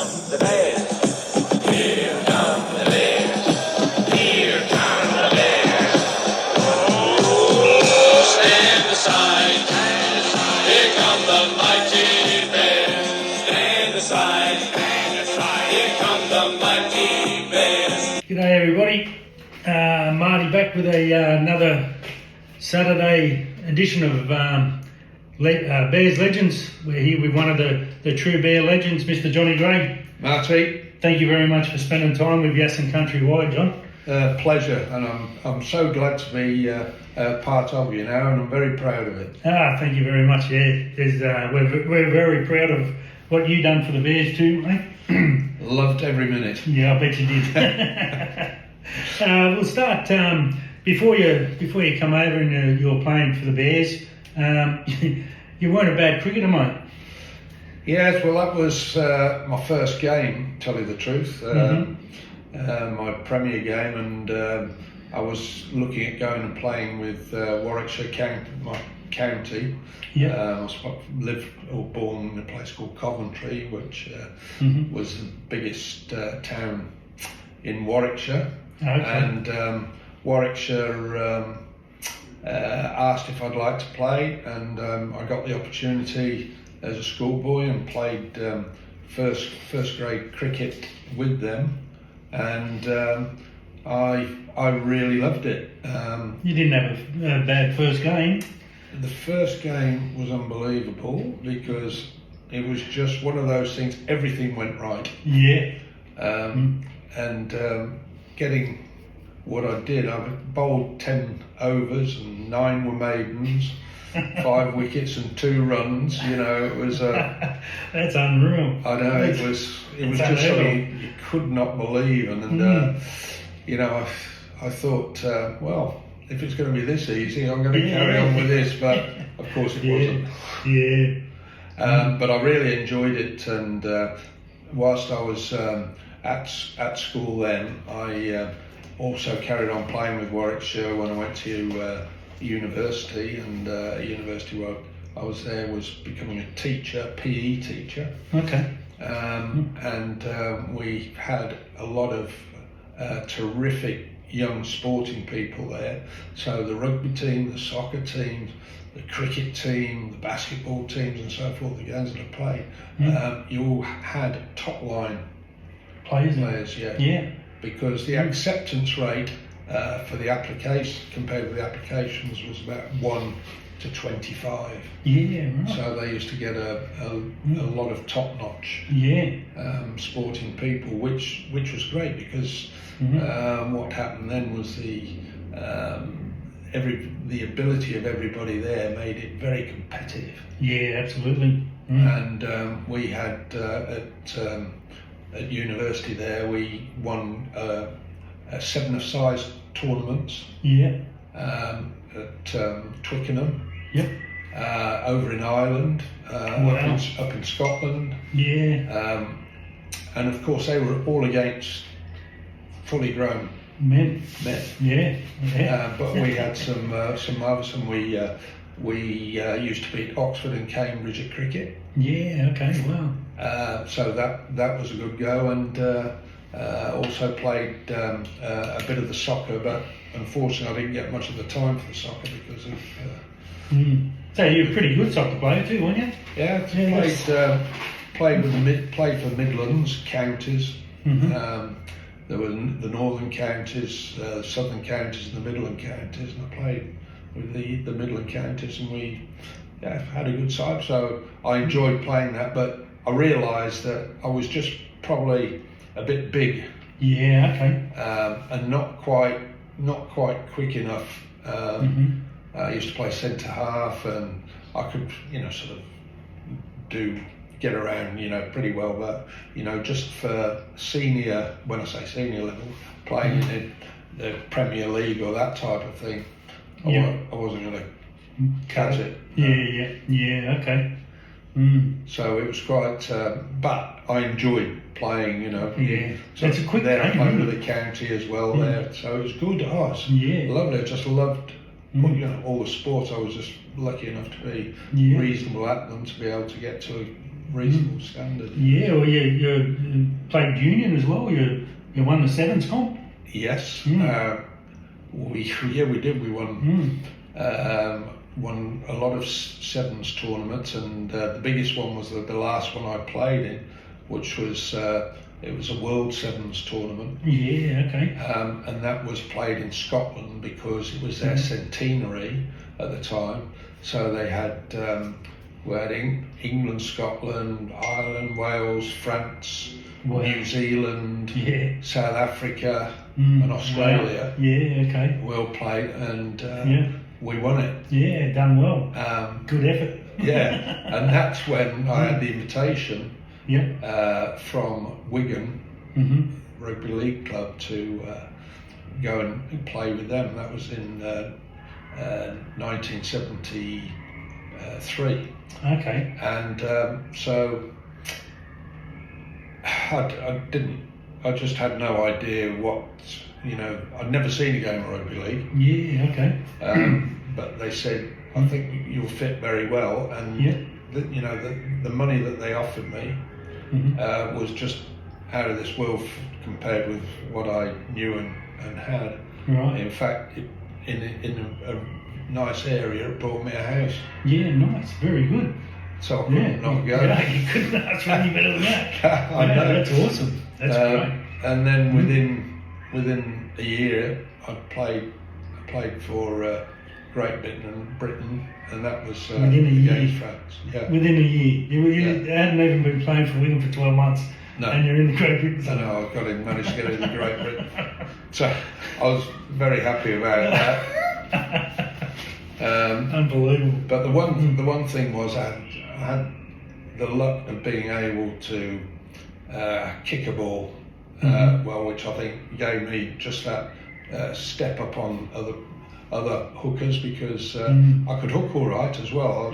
come the Bears. Here come the Bears. Here come the Bears. Oh, stand aside. Here come the mighty Bears. Stand aside. Here come the mighty Bears. G'day everybody, Marty back with another Saturday edition of Bears Legends. We're here with one of the true Bear legends, Mr. Johnny Gray. Marty, Thank you very much for spending time with Yassen Countrywide, John. pleasure, and I'm so glad to be part of you now, and I'm very proud of it. Thank you very much. Yeah, we're very proud of what you done for the Bears too, mate. Loved every minute. Yeah, I bet you did. We'll start before you come over and you were playing for the Bears. You weren't a bad cricketer, mate. Yes, well, that was my first game, tell you the truth, my Premier game, and I was looking at going and playing with Warwickshire my county. Yeah. I was born in a place called Coventry, which was the biggest town in Warwickshire. Okay. And Warwickshire asked if I'd like to play, and I got the opportunity as a schoolboy and played first grade cricket with them, and I really loved it. You didn't have a bad first game. The first game was unbelievable because it was just one of those things, everything went right. Yeah. And getting what I did, I bowled 10 overs and 9 were maidens, 5 wickets and 2 runs. You know, it was That's unreal. I know, it was just something you could not believe, and you know, I thought, well, if it's going to be this easy, I'm going to carry on with this, but of course it wasn't. Yeah. But I really enjoyed it, and whilst I was at school then, I also carried on playing with Warwickshire when I went to university, and university where I was there was becoming a teacher, PE teacher. Okay. And we had a lot of terrific young sporting people there. So the rugby team, the soccer teams, the cricket team, the basketball teams and so forth, the games that I played, you all had top line players, yeah. Yeah. Because the acceptance rate for the application compared with the applications was about 1 to 25. Yeah, right. So they used to get a lot of top-notch sporting people, which was great because what happened then was the ability of everybody there made it very competitive. Yeah, absolutely. And we had at university there, we won 7-a-side tournaments. Yeah. At Twickenham. Yep. Over in Ireland, Wow. up in Scotland. Yeah. And of course they were all against fully grown Men. men. Yeah. But we had some others, and we used to beat Oxford and Cambridge at cricket. Yeah. Okay. Wow. So that was a good go, and also played a bit of the soccer, but unfortunately I didn't get much of the time for the soccer because of. So you're a pretty good soccer player too, weren't you? Yeah, played for Midlands counties. There were the northern counties, southern counties, and the Midland counties, and I played with the Midland counties, and we had a good side. So I enjoyed playing that, but I realised that I was just probably a bit big. Yeah. Okay. And not quite quick enough. I used to play centre half, and I could, sort of get around, pretty well. But, just for senior, when I say senior level, playing in the Premier League or that type of thing, I wasn't going to catch it. Yeah. Okay. So it was quite, but I enjoyed playing, Yeah. So It's a quick then I game, played isn't with the county as well there, so it was good. Oh, it's Yeah. lovely. I just loved, all the sports. I was just lucky enough to be Yeah. reasonable at them to be able to get to reasonable standard. Yeah, well, you played union as well. You won the sevens comp. Yes, Mm. we did. We won a lot of sevens tournaments, and the biggest one was the last one I played in, which was it was a World Sevens tournament. Yeah, okay. And that was played in Scotland because it was their centenary at the time. So they had we had England, Scotland, Ireland, Wales, France, Wow. New Zealand, Yeah. South Africa, Mm. and Australia. Wow. Yeah, okay. We all played, and Yeah. we won it. Yeah, done well. Good effort. Yeah, and that's when I had the invitation Yeah. from Wigan Mm-hmm. Rugby League Club to go and play with them. That was in 1973, Okay. and so I just had no idea what, I'd never seen a game of rugby league, Yeah, okay. but they said, I think you'll fit very well, and Yeah. the money that they offered me Mm-hmm. was just out of this world compared with what I knew and had. Right. In fact, in a nice area, it bought me a house, Yeah, nice. Very good. so I Yeah. couldn't not go. Yeah, you couldn't ask for any better than that. I Yeah, know. that's awesome. That's great. And then within a year, I played for Great Britain, and that was Within a year? against France. Yeah. Within a year. You hadn't even been playing for Wigan for 12 months. No. And you're in the Great Britain. I know, I managed to get into Great Britain. So I was very happy about that. Unbelievable. But the one thing was I had the luck of being able to kick a ball, well, which I think gave me just that step up on other hookers, because I could hook all right as well.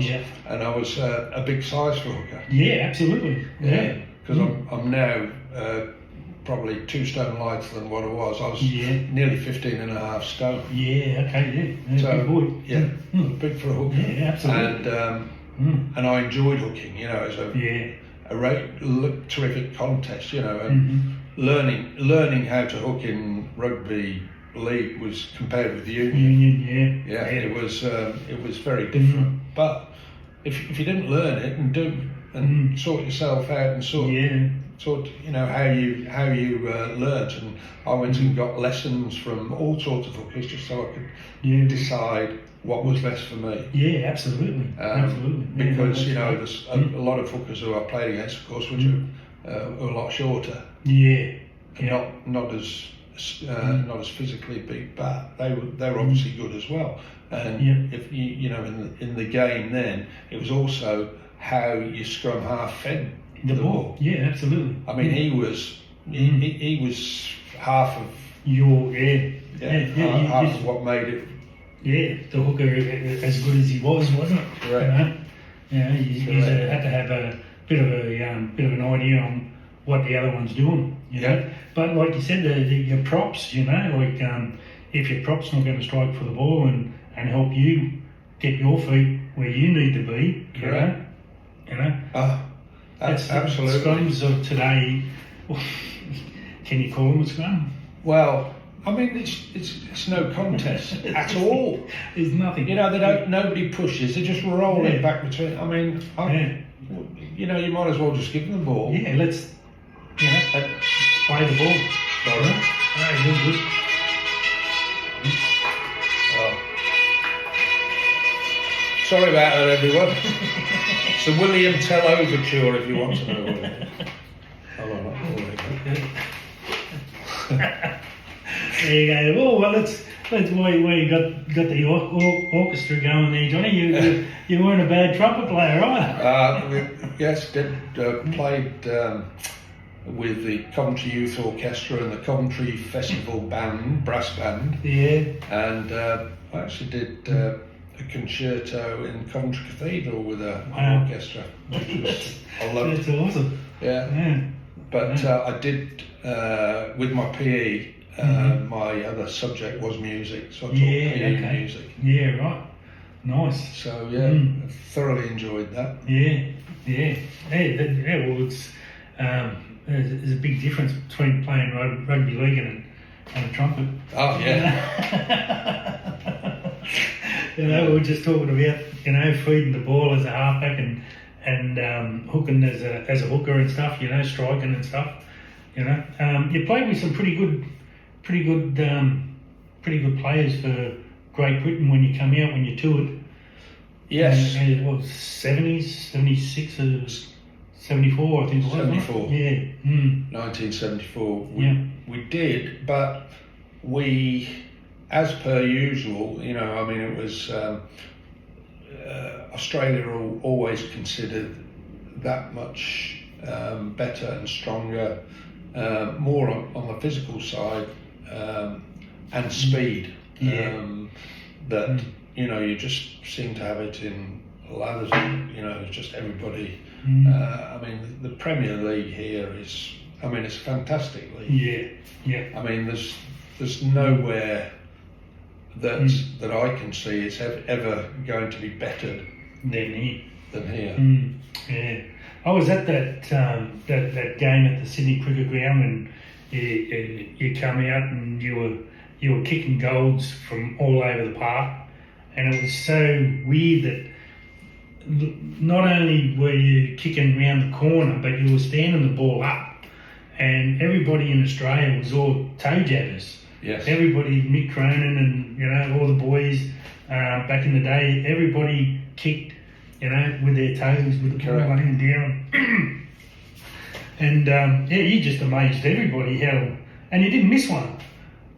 And I was a big size for a hooker. Yeah, absolutely. Yeah. Because I'm now probably 2 stone lighter than what I was. I was Yeah. nearly 15.5 stone. Yeah, okay, yeah. So, Big boy. yeah, Mm. big for a hooker. Yeah, absolutely. And I enjoyed hooking, as Yeah. a terrific contest, and learning how to hook in rugby league was compared with union. Union, yeah. Yeah, it was very different. But if you didn't learn it and sort yourself out and sort how you learnt, and I went and got lessons from all sorts of hookers just so I could decide what was best for me. Yeah, absolutely. Absolutely. Yeah, Because that's there's a lot of hookers who I played against, of course, which are a lot shorter, Yeah. and not as physically big, but they were obviously good as well. And if in the game then, it was also how you scrum half fed The ball. Yeah, absolutely. I mean, he was half of half of what made it. Yeah, the hooker as good as he was, wasn't it? Correct. You had to have a bit of an idea on what the other one's doing. You know. But like you said, your props. If your prop's not going to strike for the ball and help you get your feet where you need to be, Correct. That's Absolutely. Scrums of today. Can you call them a scrum? Well, I mean, it's no contest at all. There's nothing. Nobody pushes. They just roll it back between. I mean, you might as well just give them the ball. Yeah, let's play the ball. Sorry. Right, you're good. Sorry about that, everyone. It's the William Tell Overture, if you want to know what it is. There you go. Oh well, that's why you got the orchestra going there, Johnny. You weren't a bad trumpet player, either. Yes, played with the Coventry Youth Orchestra and the Coventry Festival Band, brass band. Yeah. And I actually did a concerto in Coventry Cathedral with an orchestra, which was I loved. That's awesome. Yeah. But I did with my PE. My other subject was music, so I taught PE music. Yeah, right. Nice. So thoroughly enjoyed that. Yeah. Yeah. Well, there's a big difference between playing rugby league and a trumpet. Oh yeah. We were just talking about feeding the ball as a halfback and hooking as a hooker and stuff. Striking and stuff. You played with some pretty good players for Great Britain when you come out, when you toured. Yes. And what, 70s, 76 or 74, I think it was. 74. Yeah. 1974. We did, but we, as per usual, it was Australia always considered that much better and stronger, more on the physical side and speed. That you just seem to have it in ladders. Just everybody. The Premier League here is. It's a fantastic league. Yeah. There's nowhere that I can see it's ever going to be better Than here. Yeah. I was at that game at the Sydney Cricket Ground, and you come out and you were kicking goals from all over the park, and it was so weird that not only were you kicking round the corner, but you were standing the ball up, and everybody in Australia was all toe jabbers. Yes. Everybody, Mick Cronin and all the boys back in the day, everybody kicked, with their toes, with the ball laying down. And you just amazed everybody and you didn't miss one.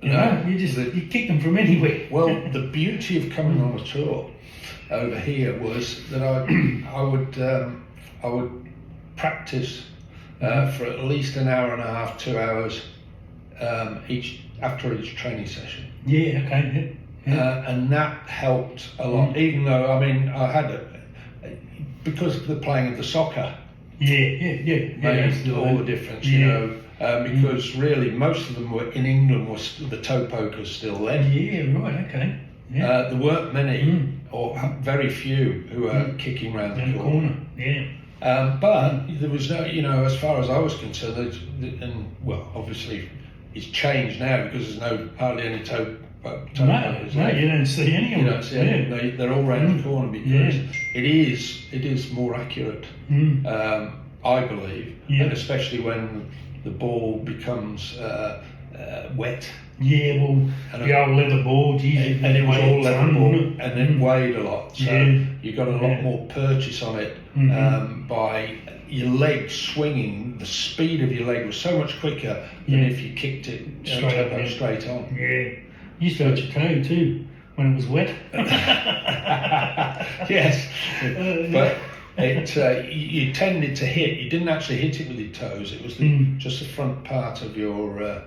You kicked them from anywhere. Well, the beauty of coming on a tour over here was that I would practice for at least an hour and a half, 2 hours after each training session. Yeah. Okay. Yeah. And that helped a lot. Even though I had because of the playing of the soccer. Yeah. Made all the difference, because really most of them were in England was the toe pokers still then. Yeah, right, okay. Yeah. There weren't many or very few who were kicking around the corner. Yeah. But there was no, as far as I was concerned, obviously it's changed now because there's hardly any toe pokers. No, you don't see any of them. You don't see any. They're all round the corner because it is more accurate, I believe, and especially when the ball becomes wet. Yeah, well, the old leather ball, and it was all leather ball, and it weighed a lot, so you got a lot more purchase on it by your leg swinging. The speed of your leg was so much quicker than if you kicked it straight on. Yeah, you used to hurt your toe too when it was wet. Yes, but you tended to hit. You didn't actually hit it with your toes. It was just the front part of your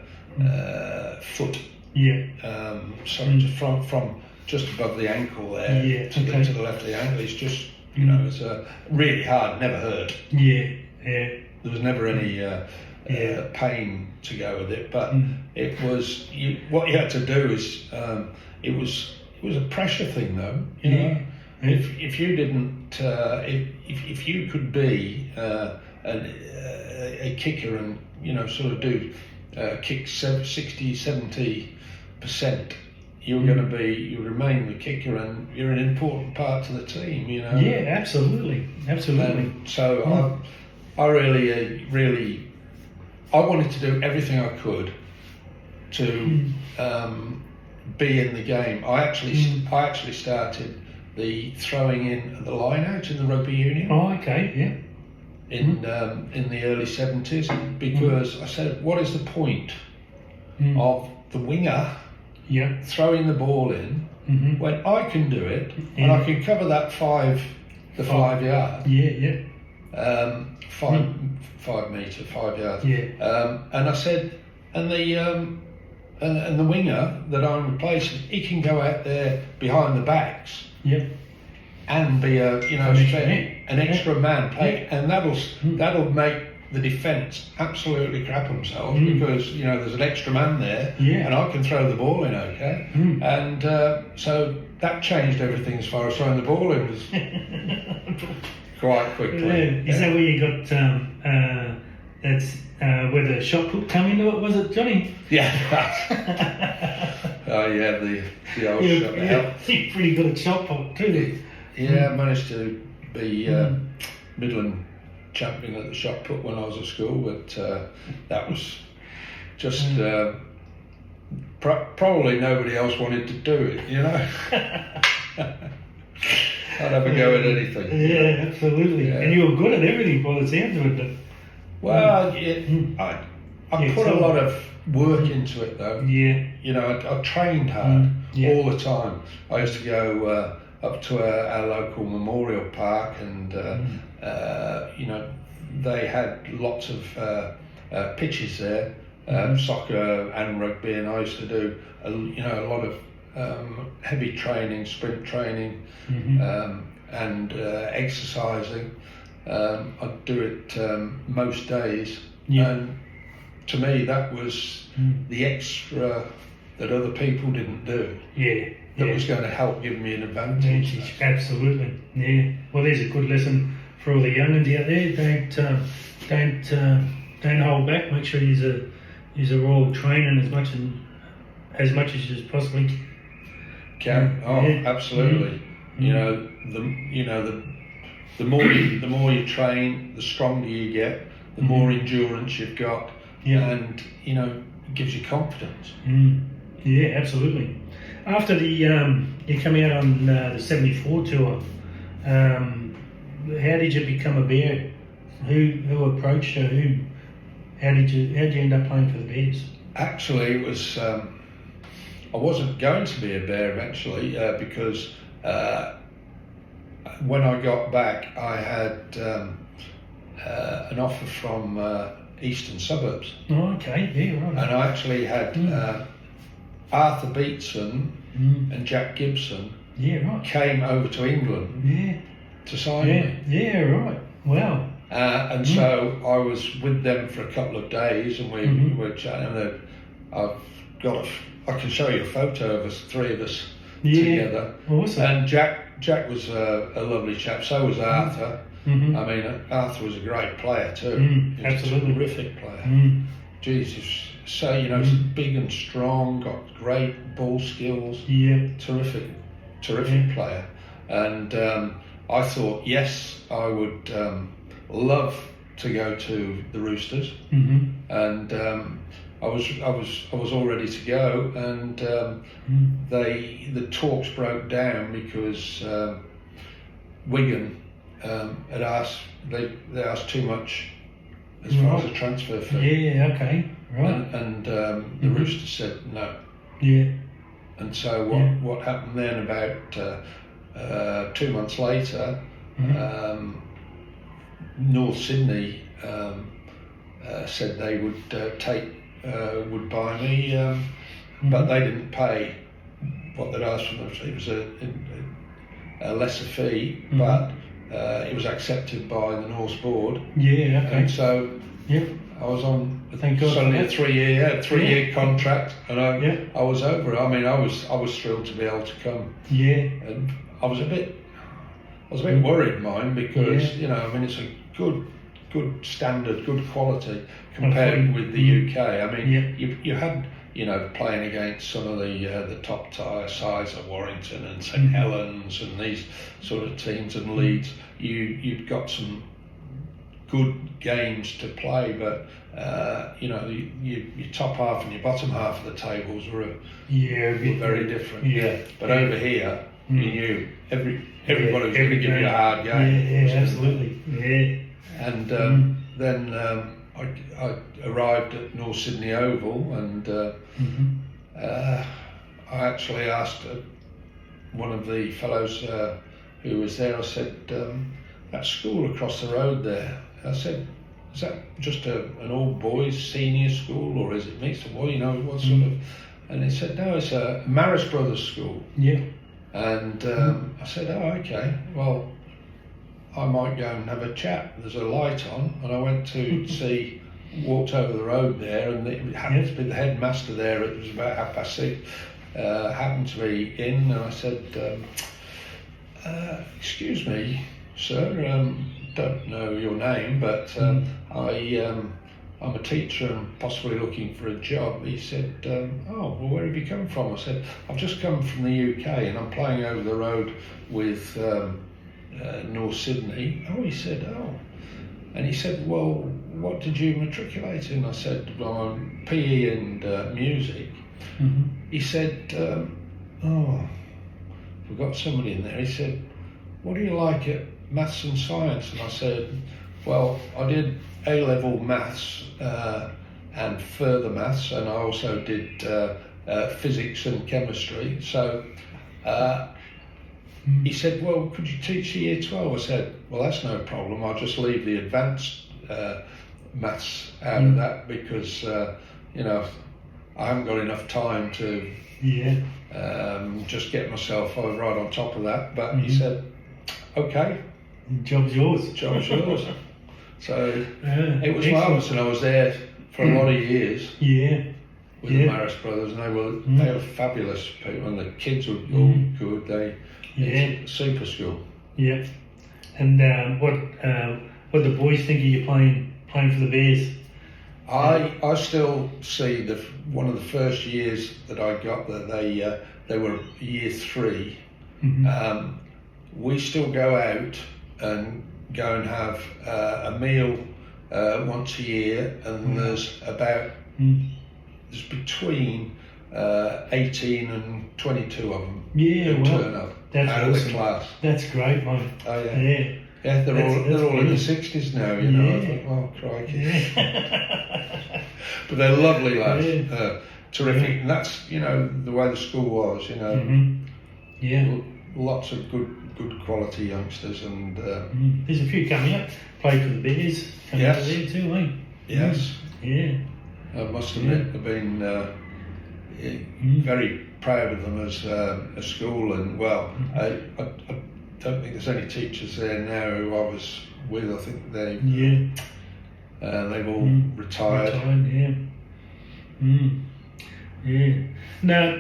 foot. Yeah. Just from just above the ankle there to the left of the ankle. It's just it's really hard. Never hurt. Yeah. There was never any pain to go with it, but it was what you had to do is it was a pressure thing though. If you didn't if you could be a kicker and sort of do kick 60-70%, you remain the kicker and you're an important part of the team. Yeah, absolutely. And so I really I wanted to do everything I could to be in the game. I actually started the throwing in and the line out in the rugby union. Oh, okay, yeah. In the early 70s, because I said, what is the point of the winger throwing the ball in when I can do it and I can cover that 5 yard? Yeah. 5 metre, 5 yards. Yeah. And I said, and the winger that I'm replacing, he can go out there behind the backs. Yep. And be an extra man play, and that'll make the defence absolutely crap themselves because there's an extra man there, and I can throw the ball in, okay, and so that changed everything as far as throwing the ball in was quite quickly. Is that where you got? That's where the shot put come into it. Was it, Johnny? Yeah. Oh yeah, the old shot. You're pretty good at shot put too. Yeah, I managed to be Midland champion at the shot put when I was at school, but that was just probably nobody else wanted to do it, you know. I'd have a go at anything. Yeah, absolutely. Yeah. And you were good at everything by the sounds of it. But Well, I put a lot of work into it though. yeah, You know, I trained hard yeah. all the time. I used to go up to our local memorial park, and you know, they had lots of pitches there, soccer and rugby, and I used to do a lot of heavy training, sprint training, and exercising. I'd do it most days, and to me that was the extra that other people didn't do. Yeah. That was going to help give me an advantage. Absolutely. Yeah. Well, there's a good lesson for all the young'uns out there. Don't hold back. Make sure you're all training as much as you possibly Can absolutely. You know the more you train, the stronger you get, the more endurance you've got, and you know it gives you confidence. Yeah, absolutely. After the you come out on the '74 tour, how did you become a Bear? Who approached you? How did you end up playing for the Bears? Actually, it was I wasn't going to be a Bear eventually because when I got back, I had an offer from Eastern Suburbs. Oh, okay, yeah, right. And I actually had Arthur Beetson and Jack Gibson came over to England to sign me. Yeah, right. Wow. And so I was with them for a couple of days, and we were chatting. And I can show you a photo of us, three of us together. Awesome. And Jack was a lovely chap. So was Arthur. I mean, Arthur was a great player too. He was Absolutely. a terrific player. Jesus, so he's big and strong, got great ball skills. Yeah. Terrific player. And I thought, yes, I would love to go to the Roosters. And I was all ready to go, and the talks broke down because Wigan had asked they asked too much as far as a transfer fee. Yeah, okay, right. And the Roosters said no. Yeah. And so what happened then? About 2 months later, North Sydney said they would would buy me, but they didn't pay what they'd asked for them. It was a lesser fee, but it was accepted by the North board. Yeah, okay. And so I was on suddenly a 3-year contract, and I was over it. I mean, I was thrilled to be able to come. Yeah. And I was a bit worried, mind, because I mean it's a good standard, good quality compared with the UK. I mean, you had playing against some of the top tier sides of Warrington and St Helens and these sort of teams and Leeds. You'd got some good games to play, but your top half and your bottom half of the tables were very different. Yeah. But over here, you knew everybody was going to give you a hard game. Yeah, absolutely. Yeah. And then I arrived at North Sydney Oval, and I actually asked one of the fellows who was there. I said, "That school across the road there," I said, "is that just an all boys senior school, or is it mixed? Well, what sort of?" And he said, "No, it's a Marist Brothers school." Yeah. And I said, "Oh, okay. Well, I might go and have a chat. There's a light on." And I went to walked over the road there, and it happened to be the headmaster there. It was about 6:30. Happened to be in, and I said, "Excuse me, sir, don't know your name, but I'm a teacher and possibly looking for a job. He said, oh, well, where have you come from? I said, I've just come from the UK and I'm playing over the road with North Sydney. Oh, he said, oh. And he said, well, what did you matriculate in? I said, well, I'm PE and music. Mm-hmm. He said, oh, we've got somebody in there. He said, what do you like at maths and science? And I said, well, I did A-level maths and further maths, and I also did physics and chemistry. So he said, well, could you teach year 12? I said, well, that's no problem. I'll just leave the advanced maths out of that because, you know, I haven't got enough time to just get myself right on top of that. But he said, okay. Job's yours. Job's yours. So it was excellent. marvellous, and I was there for a lot of years with the Maris brothers, and they were fabulous people, and the kids were all good. It's a super school. Yeah. And what the boys think of you playing for the Bears? I still see one of the first years that I got that they were year 3. Mm-hmm. We still go out and go and have a meal once a year, and there's between 18 and 22 of them who turn up out of the class. That's great, mate. Oh yeah. Yeah, they're all in the 60s now, you know. I thought, oh crikey. But they're lovely lads, terrific, and that's, you know, the way the school was, you know. Mm-hmm. Yeah. Lots of good quality youngsters, and there's a few coming up. Played for the Bears coming up there too, eh? Yes. Yeah. I must admit, I've been very proud of them as a school, and well, I don't think there's any teachers there now who I was with. I think they've all retired. Yeah. Now,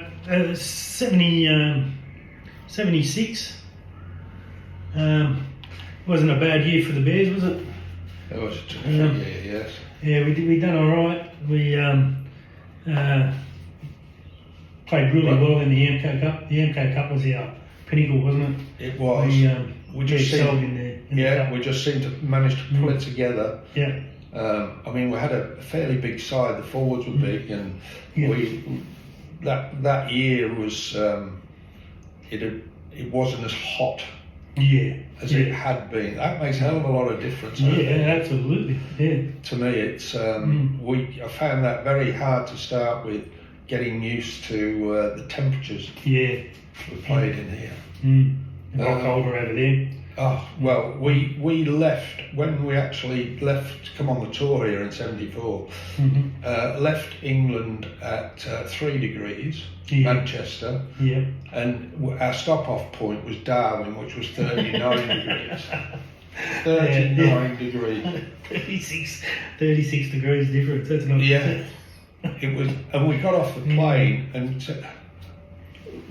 76 wasn't a bad year for the Bears, was it? It was a terrific year, yes. Yeah, we done all right. We played really well in the MK Cup. The MK Cup was our pinnacle, wasn't it? It was. We just excelled in the cup. We just seemed to manage to pull it together. Yeah. I mean, we had a fairly big side. The forwards were big, and that year was it wasn't as hot as it had been. That makes a hell of a lot of difference. Absolutely. Yeah. To me, it's I found that very hard to start with, getting used to the temperatures we played in here. A lot colder over there. Oh, well, we left, when we actually left to come on the tour here in 74, left England at 3 degrees, Manchester, and our stop-off point was Darwin, which was 39 degrees. 39 degrees. 36 degrees difference, that's not... Yeah. It was, and we got off the plane and said,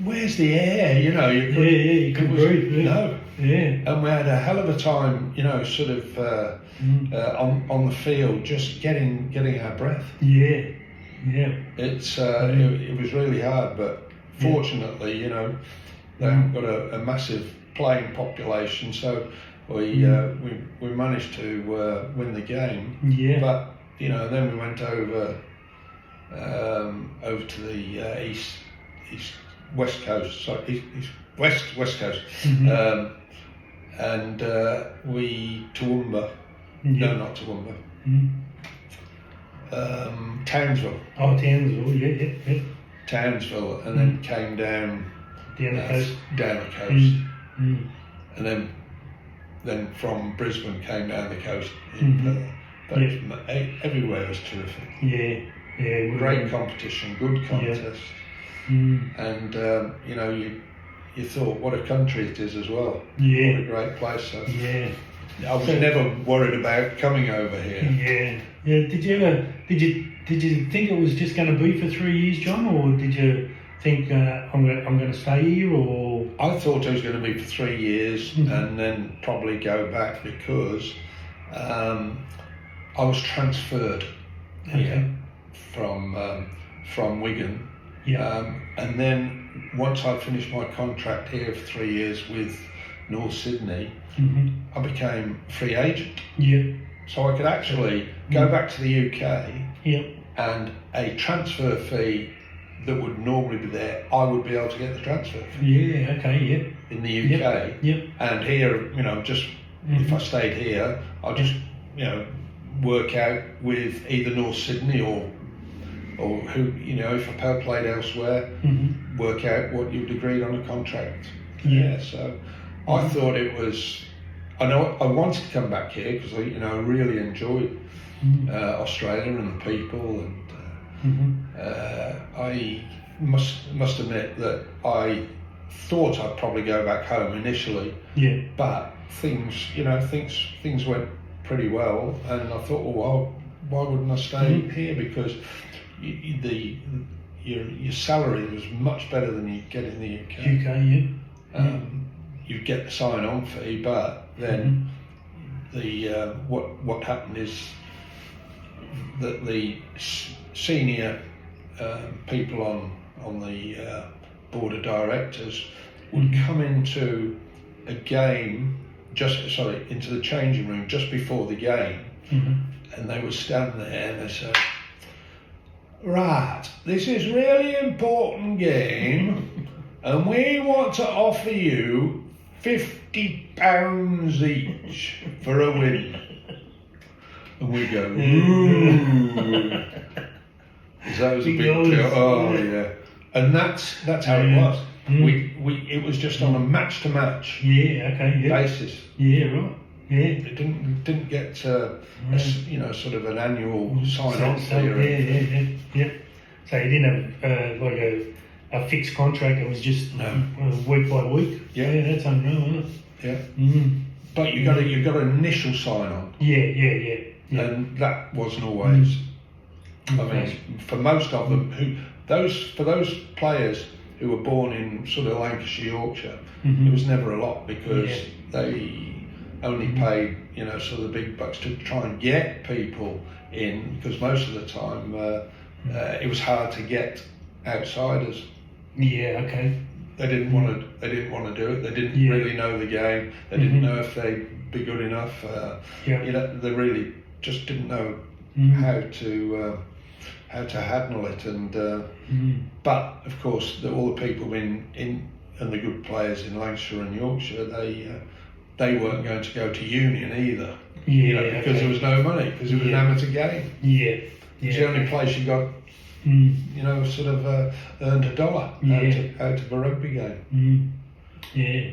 where's the air? You know, you couldn't breathe. No. Yeah. And we had a hell of a time, you know, sort of on the field, just getting our breath. Yeah. It's it was really hard, but fortunately, you know, they haven't got a massive playing population, so we managed to win the game. Yeah. But you know, then we went over to the west coast, west coast, and Toowoomba. No, not Toowoomba. Townsville. Oh, Townsville, yeah. Townsville, and then came down the coast. Down the coast, and then from Brisbane came down the coast. But everywhere was terrific. Yeah. Great competition, good contest, and you know, you thought, what a country it is as well. Yeah. What a great place. So yeah. I was never worried about coming over here. Yeah. Did you think it was just going to be for 3 years, John, or did you think I'm going to stay here, or or? I thought it was going to be for 3 years and then probably go back because I was transferred here from Wigan. Yeah. And then once I finished my contract here for 3 years with North Sydney, I became a free agent. Yeah. So I could actually go back to the UK Yeah. and a transfer fee that would normally be there, I would be able to get the transfer fee Yeah. Okay. Yeah. in the UK. Yep. And here, just if I stayed here, I'll just, work out with either North Sydney or who, if I played elsewhere, work out what you'd agreed on a contract. Yeah. So I thought it was, I wanted to come back here because I really enjoyed Australia and the people, and I must admit that I thought I'd probably go back home initially. Yeah. But things went pretty well, and I thought, well, why wouldn't I stay here? Because your salary was much better than you get in the UK. Yeah. You get the sign-on fee, but then what happened is that the senior people on the board of directors would come into a game, into the changing room just before the game, and they would stand there and they say, right, this is really important game, and we want to offer you £50 each for a win. And we go, ooh. So that was a big deal. Oh yeah. And that's how it was. It was just on a match to match basis. Yeah, right. Yeah. It didn't get sort of an annual sign-on fee. Yeah. So you didn't have like a fixed contract. It was just week by week. Yeah. That's unreal, isn't Yeah. it? But you got an initial sign-on. Yeah. And that wasn't always. I mean, for most of them, for those players who were born in sort of Lancashire, Yorkshire, it was never a lot because they only paid, sort of the big bucks to try and get people in, because most of the time it was hard to get outsiders. Yeah. Okay. They didn't want to do it. They didn't really know the game. They didn't know if they'd be good enough. They really just didn't know how to handle it. And but of course, all the people in and the good players in Lancashire and Yorkshire, they weren't going to go to Union either. Because there was no money, because it was an amateur game. Yeah. It's the only place you got. Sort of earned $1 out of a rugby game. Yeah.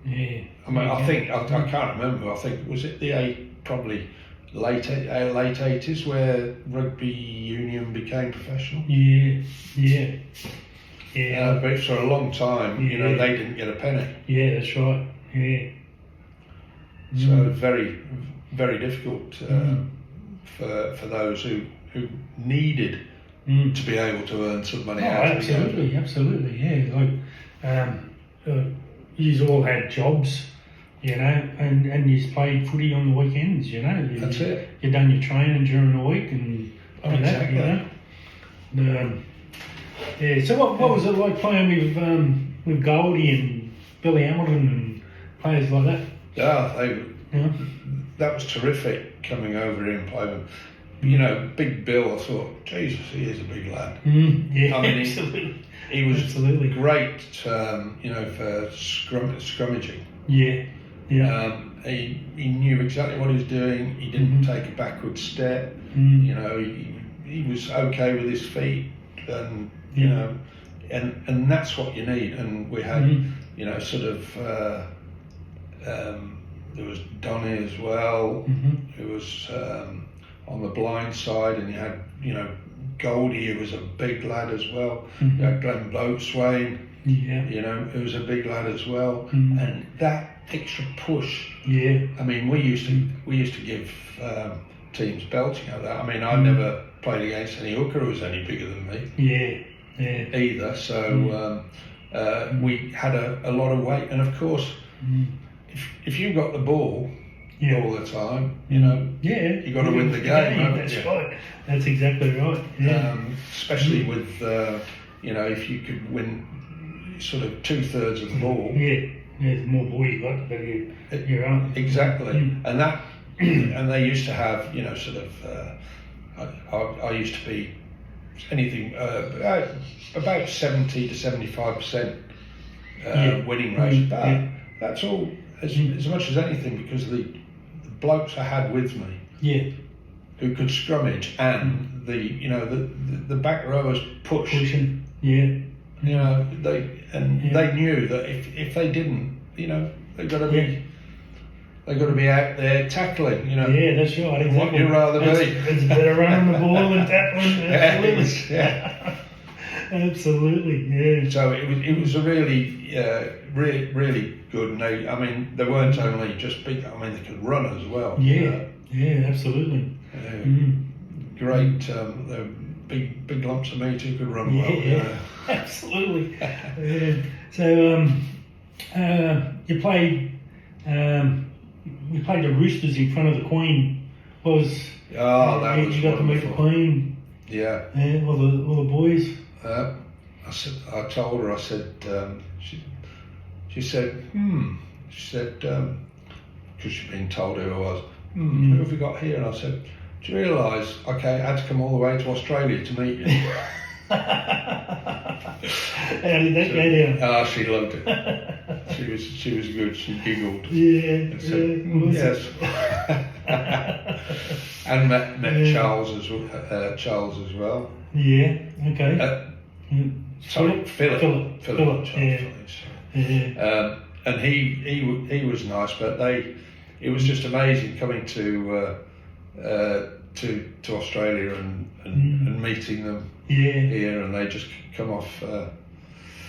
I mean, I think I can't remember. I think was it probably late 80s where rugby union became professional. Yeah. But for a long time, they didn't get a penny. Yeah, that's right. Yeah. So very, very difficult for those who needed to be able to earn some money out of the game. Absolutely, yeah. Like, you all had jobs, and you played footy on the weekends, That's it. You done your training during the week and Exactly. that, So what was it like playing with Goldie and Billy Hamilton and players like that? Yeah, that was terrific coming over here and playing with. Big Bill, I thought, Jesus, he is a big lad. Yeah, I mean, absolutely. He was absolutely great, for scrummaging. Yeah. He knew exactly what he was doing. He didn't take a backward step. He was okay with his feet, and and that's what you need. And we had, there was Donny as well, who was on the blind side, and you had, Goldie, who was a big lad as well. You had Glenn Boatswain, who was a big lad as well, and that extra push. Yeah. I mean, we used to give teams belting out that. I mean, I never played against any hooker who was any bigger than me. Yeah. Either. So, we had a lot of weight, and of course, if you got the ball all the time, you know, you got to win the game. Haven't That's you? right. That's exactly right. Yeah. Especially with you know, if you could win sort of 2/3 of the ball. Yeah. The more ball you got, the better you're on. Exactly, and that, and they used to have, you know, sort of. I used to be anything about 70 to 75% winning rate. But that's all as much as anything because the blokes I had with me who could scrummage and the back rowers Pushing. Yeah. You know, they knew that if they didn't, you know, they've got to be out there tackling. You know, Yeah, that's right. Exactly. What you'd rather be. It's better running the ball than tackling. Absolutely. Yeah. Absolutely. Yeah. So it was a really good. And they weren't only just big. I mean, they could run as well. Yeah. Yeah. Absolutely. Great. They're big lumps of meat who could run well. Yeah. Absolutely. So you played. We played the Roosters in front of the Queen. That was you got to meet the wonderful. Queen. Yeah. All the boys. I told her. I said. She said. She said. Because she'd been told who I was. Who have we got here? And I said. Do you realise? Okay, I had to come all the way to Australia to meet you. How did that go down? She loved it. She was good. She giggled. Yeah. And said, yes. And met Charles as well. Yeah. Okay. Sorry, Philip. Philip. Yeah. And he was nice, but it was just amazing coming to Australia and meeting them here, and they just come off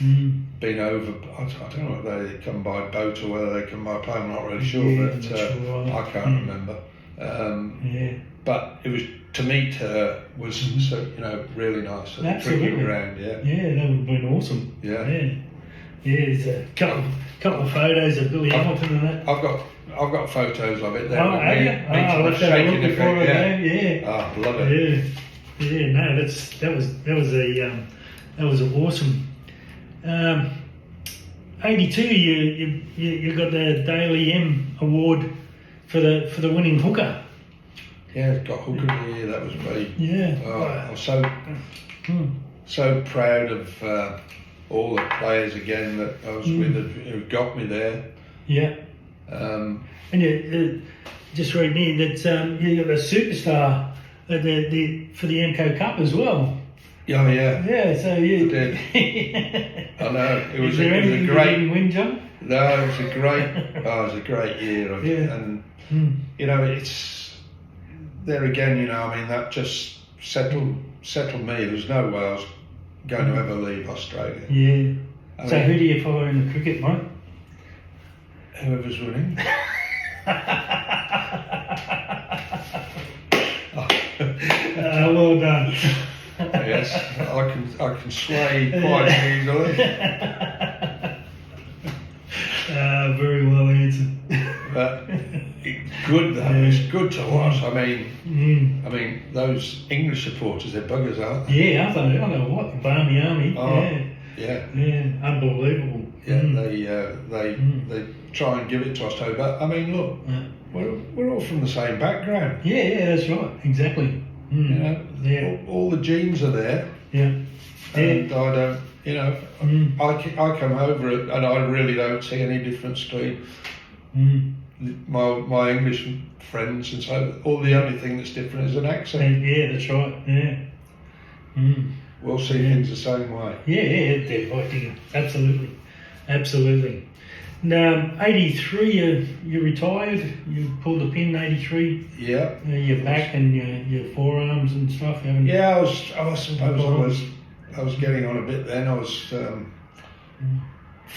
been over. I don't know whether they come by boat or whether they come by plane. I'm not really sure, but I can't remember. But it was to meet her was so really nice. Absolutely. Around, Yeah, that would have been awesome. Yeah. There's a couple of photos of Billy Hamilton and that. I've got photos of it there. Oh, have you? I let's have a look before I go. Yeah. Oh, love it. Yeah. No, that was awesome. 82. You got the Daily M award for the winning hooker. Yeah, got hooker here. That was great. Yeah. I was so proud of all the players again that I was with who got me there. Yeah. And just reading here that you got the superstar for the MCO Cup as well. Oh yeah. Yeah. So you I did. I know. It was a anything you great. didn't win, John? No, it was a great year. And it's there again. That just settled me. There was no way I was going to ever leave Australia. Yeah. So who do you follow in the cricket, mate? Whoever's winning. Well done. Yes, I can sway quite easily. Very well answered. But it's good though. It's good to watch. I mean, those English supporters, they're buggers, aren't they? Yeah, I don't know what Barmy Army. Oh, yeah, unbelievable. Yeah, they try and give it to us too. But I mean, look, we're all from the same background. Yeah, that's right, exactly. All the genes are there. Yeah. And I don't. I come over it, and I really don't see any difference between my English friends, and so all the only thing that's different is an accent. Yeah, that's right. Yeah. We'll see things the same way. Yeah, definitely. Absolutely. Now, 83, you retired. You pulled the pin. 83. Yeah. Your back and your forearms and stuff. Yeah, I suppose I was getting on a bit then. I was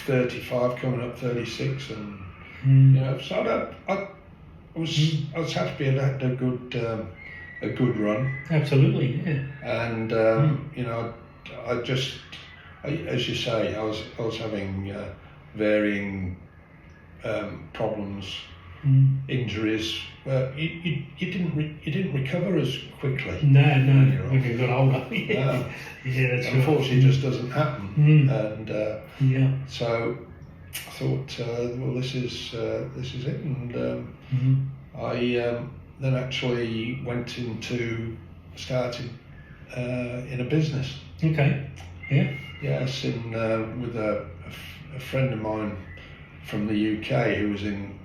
35, coming up 36, and so I was happy I had a good run. Absolutely, yeah. And I as you say, I was having varying problems, injuries. You didn't recover as quickly. No, you're when you got older. Yeah, No. yeah, that's Unfortunately, it just doesn't happen. And yeah. so I thought, well, this is it. And I then actually went into started in a business. Okay. Yeah. Yes, with a friend of mine from the UK who was in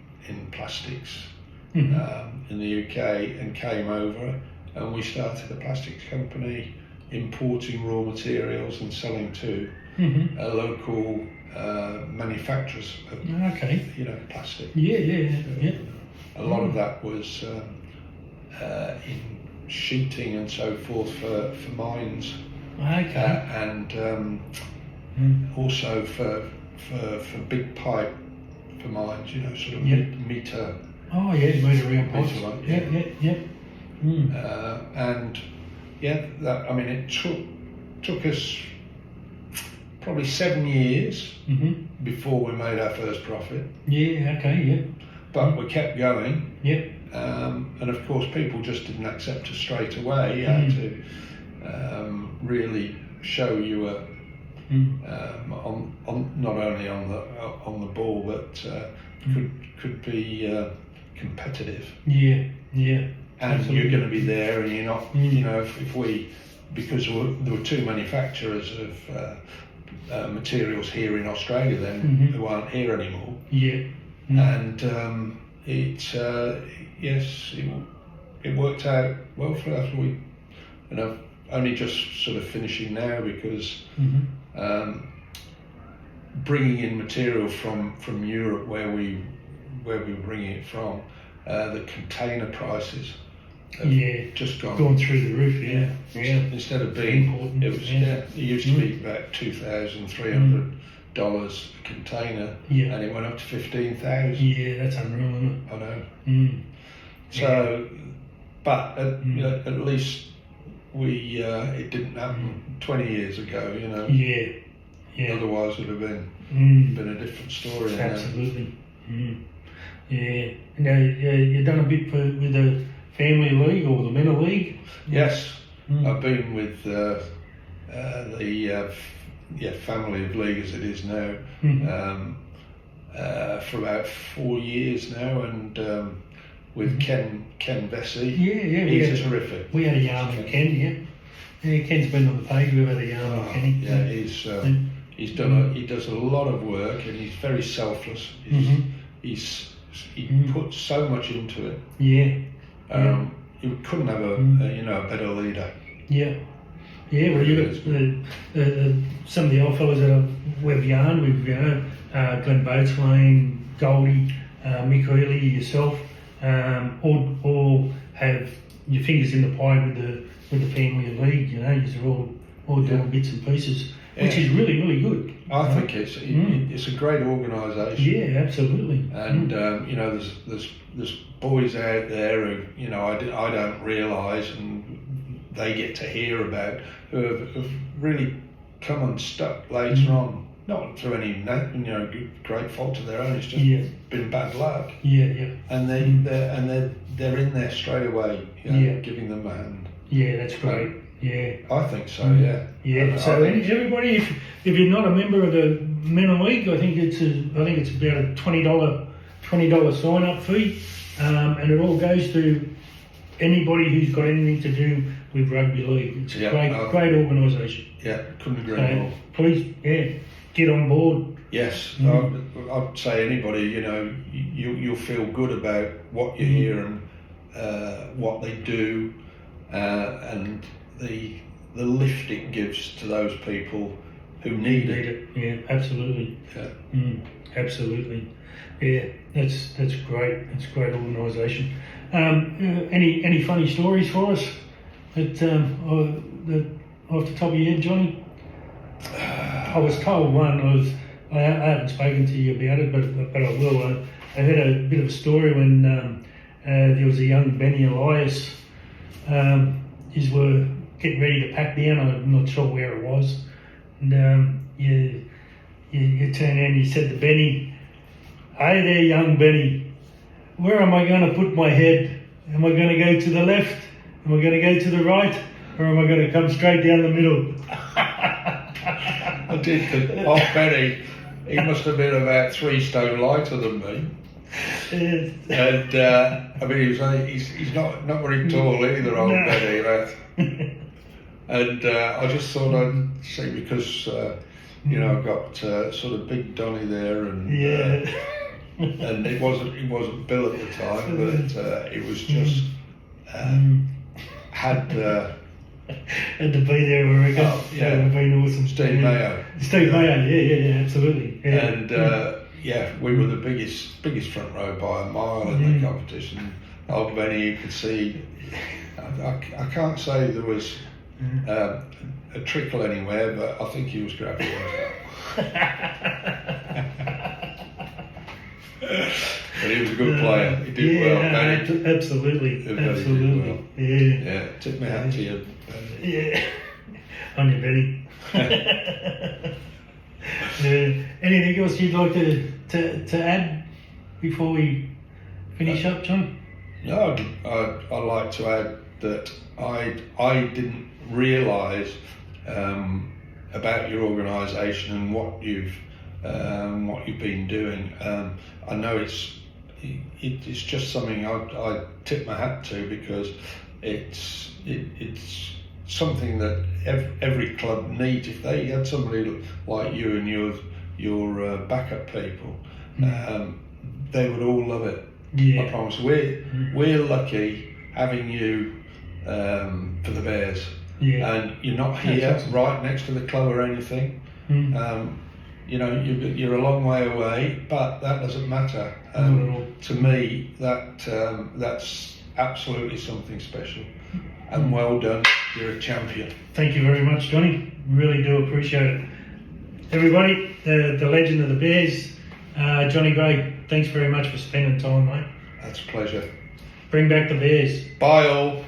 plastics in the UK and came over, and we started a plastics company, importing raw materials and selling to local manufacturers of Okay. plastic. Yeah. A lot of that was in sheeting and so forth for mines, Okay. and also for big pipe for mines, sort of meter. Oh yeah, meter round pipes. Meter line, Yeah. And that, I mean, it took us probably 7 years before we made our first profit, Yeah. Okay. Yeah. but we kept going. Yeah. And of course, people just didn't accept us straight away. You had to really show you were on not only on the ball, but could be competitive. Yeah. And Absolutely. you're going to be there, and you're not. If we, because there were two manufacturers of materials here in Australia then who aren't here anymore. Yeah. And it worked out well for us. We, only just sort of finishing now because bringing in material from Europe where we were bringing it from, the container prices have just Gone through the roof. Yeah. Instead of being, Important, it was it used to be about $2,300 a container, and it went up to 15,000. Yeah, that's unreal, isn't I know. it? So, but at least it didn't happen 20 years ago. Yeah. Otherwise, it would have been a different story. Absolutely. Yeah. Now, you've done a bit with the Family League or the Menna League? Yes, I've been with the Family of League as it is now for about 4 years now, and with Ken Vesey. Yeah. He's terrific. We had a yarn with Ken, yeah. Ken's been on the page. We've had a yarn with Kenny. Yeah, he does a lot of work, and he's very selfless. He puts so much into it. Yeah. You couldn't have a better leader. Yeah. Yeah, well, you've got some of the old fellas that we've yarned with, Glenn Boatslane, Goldie, Mick Healy, yourself, all have your fingers in the pie with the Family League. You're all doing bits and pieces, which is really, really good. I think it's a great organisation. Yeah, absolutely. And there's boys out there who I don't realise, and they get to hear about, who have really come unstuck later on, not through any great fault of their own. It's just been bad luck. Yeah. And they're in there straight away, giving them a hand. Yeah, that's great. Yeah. I think so. Yeah. Yeah. So everybody, if you're not a member of the Menna League, I think it's about a $20 sign up fee, and it all goes to anybody who's got anything to do with rugby league. It's a great organisation. Yeah, couldn't agree more. Please, get on board. Yes, I'd say anybody, you'll feel good about what you hear and what they do, and the lift it gives to those people who need it. Yeah, absolutely. Yeah. Absolutely. Yeah, that's great. It's a great organisation. Any funny stories for us that off the top of your head, Johnny? I was told one. I haven't spoken to you about it, but I will. I heard a bit of a story when there was a young Benny Elias. Were getting ready to pack down. I'm not sure where it was, and you turn in, you said to Benny, "Hey there, young Benny, where am I going to put my head? Am I going to go to the left? Am I going to go to the right? Or am I going to come straight down the middle?" I did. Old Benny, he must have been about 3 stone lighter than me. Yes. And I mean, he's not very tall either, old No. Benny. And I just thought I'd say, because you know, I've got sort of Big Donny there, and and it wasn't Bill at the time, but it was just had Had to be there, I reckon. Oh, yeah. That would have been awesome. Steve Mayo. Steve Mayo, yeah, absolutely. Yeah. And yeah, we were the biggest front row by a mile in the competition. Old Benny, you could see. I can't say there was a trickle anywhere, but I think he was grabbing it. But he was a good player. He did well. Benny. Absolutely. He did Absolutely. well. Yeah. Yeah, tip my hat to you, Benny. Yeah. On your Benny. Anything else you'd like to add before we finish up, John? No, I'd like to add that I didn't realise about your organisation and what you've been doing. I know it's just something I tip my hat to, because it's something that every club needs. If they had somebody like you and your backup people, they would all love it. Yeah. I promise. We're lucky having you for the Bears, and you're not here awesome. right next to the club or anything. You know, you're a long way away, but that doesn't matter. Not at all. To me, that's absolutely something special. And well done, you're a champion. Thank you very much, Johnny. Really do appreciate it. Everybody, the legend of the Bears, Johnny Gray, thanks very much for spending time, mate. That's a pleasure. Bring back the Bears. Bye all.